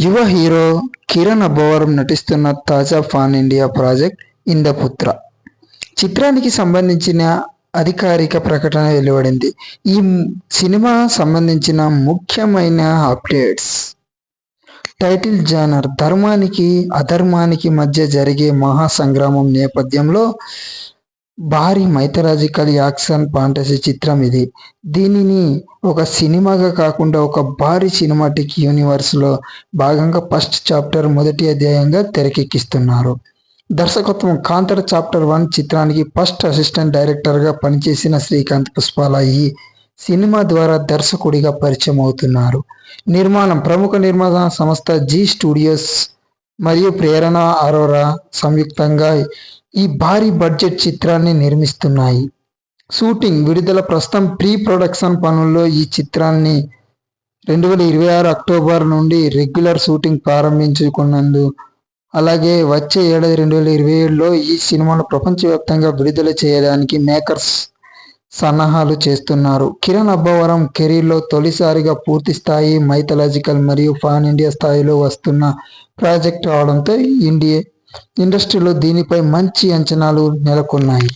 యువ హీరో కిరణ్ అబ్బవరం నటిస్తున్న తాజా పాన్ ఇండియా ప్రాజెక్ట్ ఇంద్రపుత్ర చిత్రానికి సంబంధించిన అధికారిక ప్రకటన వెలువడింది. ఈ సినిమా సంబంధించిన ముఖ్యమైన అప్డేట్స్. టైటిల్ జానర్ ధర్మానికి అధర్మానికి మధ్య జరిగే మహా సంగ్రామం నేపథ్యంలో భారీ మైథలాజికల్ యాక్షన్ ఫాంటసీ చిత్రం ఇది. దీనిని ఒక సినిమాగా కాకుండా ఒక భారీ సినిమాటిక్ యూనివర్స్లో భాగంగా ఫస్ట్ చాప్టర్ మొదటి అధ్యాయంగా తెరకెక్కిస్తున్నారు. దర్శకత్వం కాంతార చాప్టర్ 1 చిత్రానికి ఫస్ట్ అసిస్టెంట్ డైరెక్టర్గా పనిచేసిన శ్రీకాంత్ పుష్పాల ఈ సినిమా ద్వారా దర్శకుడిగా పరిచయం అవుతున్నారు. నిర్మాణం ప్రముఖ నిర్మాణ సంస్థ జీ స్టూడియోస్ మరియు ప్రేరణ అరోరా సంయుక్తంగా ఈ భారీ బడ్జెట్ చిత్రాన్ని నిర్మిస్తున్నాయి. షూటింగ్ విడుదల ప్రస్తుతం ప్రీ ప్రొడక్షన్ పనుల్లో ఈ చిత్రాన్ని 2026 అక్టోబర్ నుండి రెగ్యులర్ షూటింగ్ ప్రారంభించుకున్నందు అలాగే వచ్చే ఏడాది 2027లో ఈ సినిమాను ప్రపంచవ్యాప్తంగా విడుదల చేయడానికి మేకర్స్ సన్నాహాలు చేస్తున్నారు. కిరణ్ అబ్బవరం కెరీర్లో తొలిసారిగా పూర్తి స్థాయి మైథలాజికల్ మరియు పాన్ ఇండియా స్థాయిలో వస్తున్న ప్రాజెక్ట్ అవడంతో ఇండస్ట్రీలో దీనిపై మంచి అంచనాలు నెలకొన్నాయి.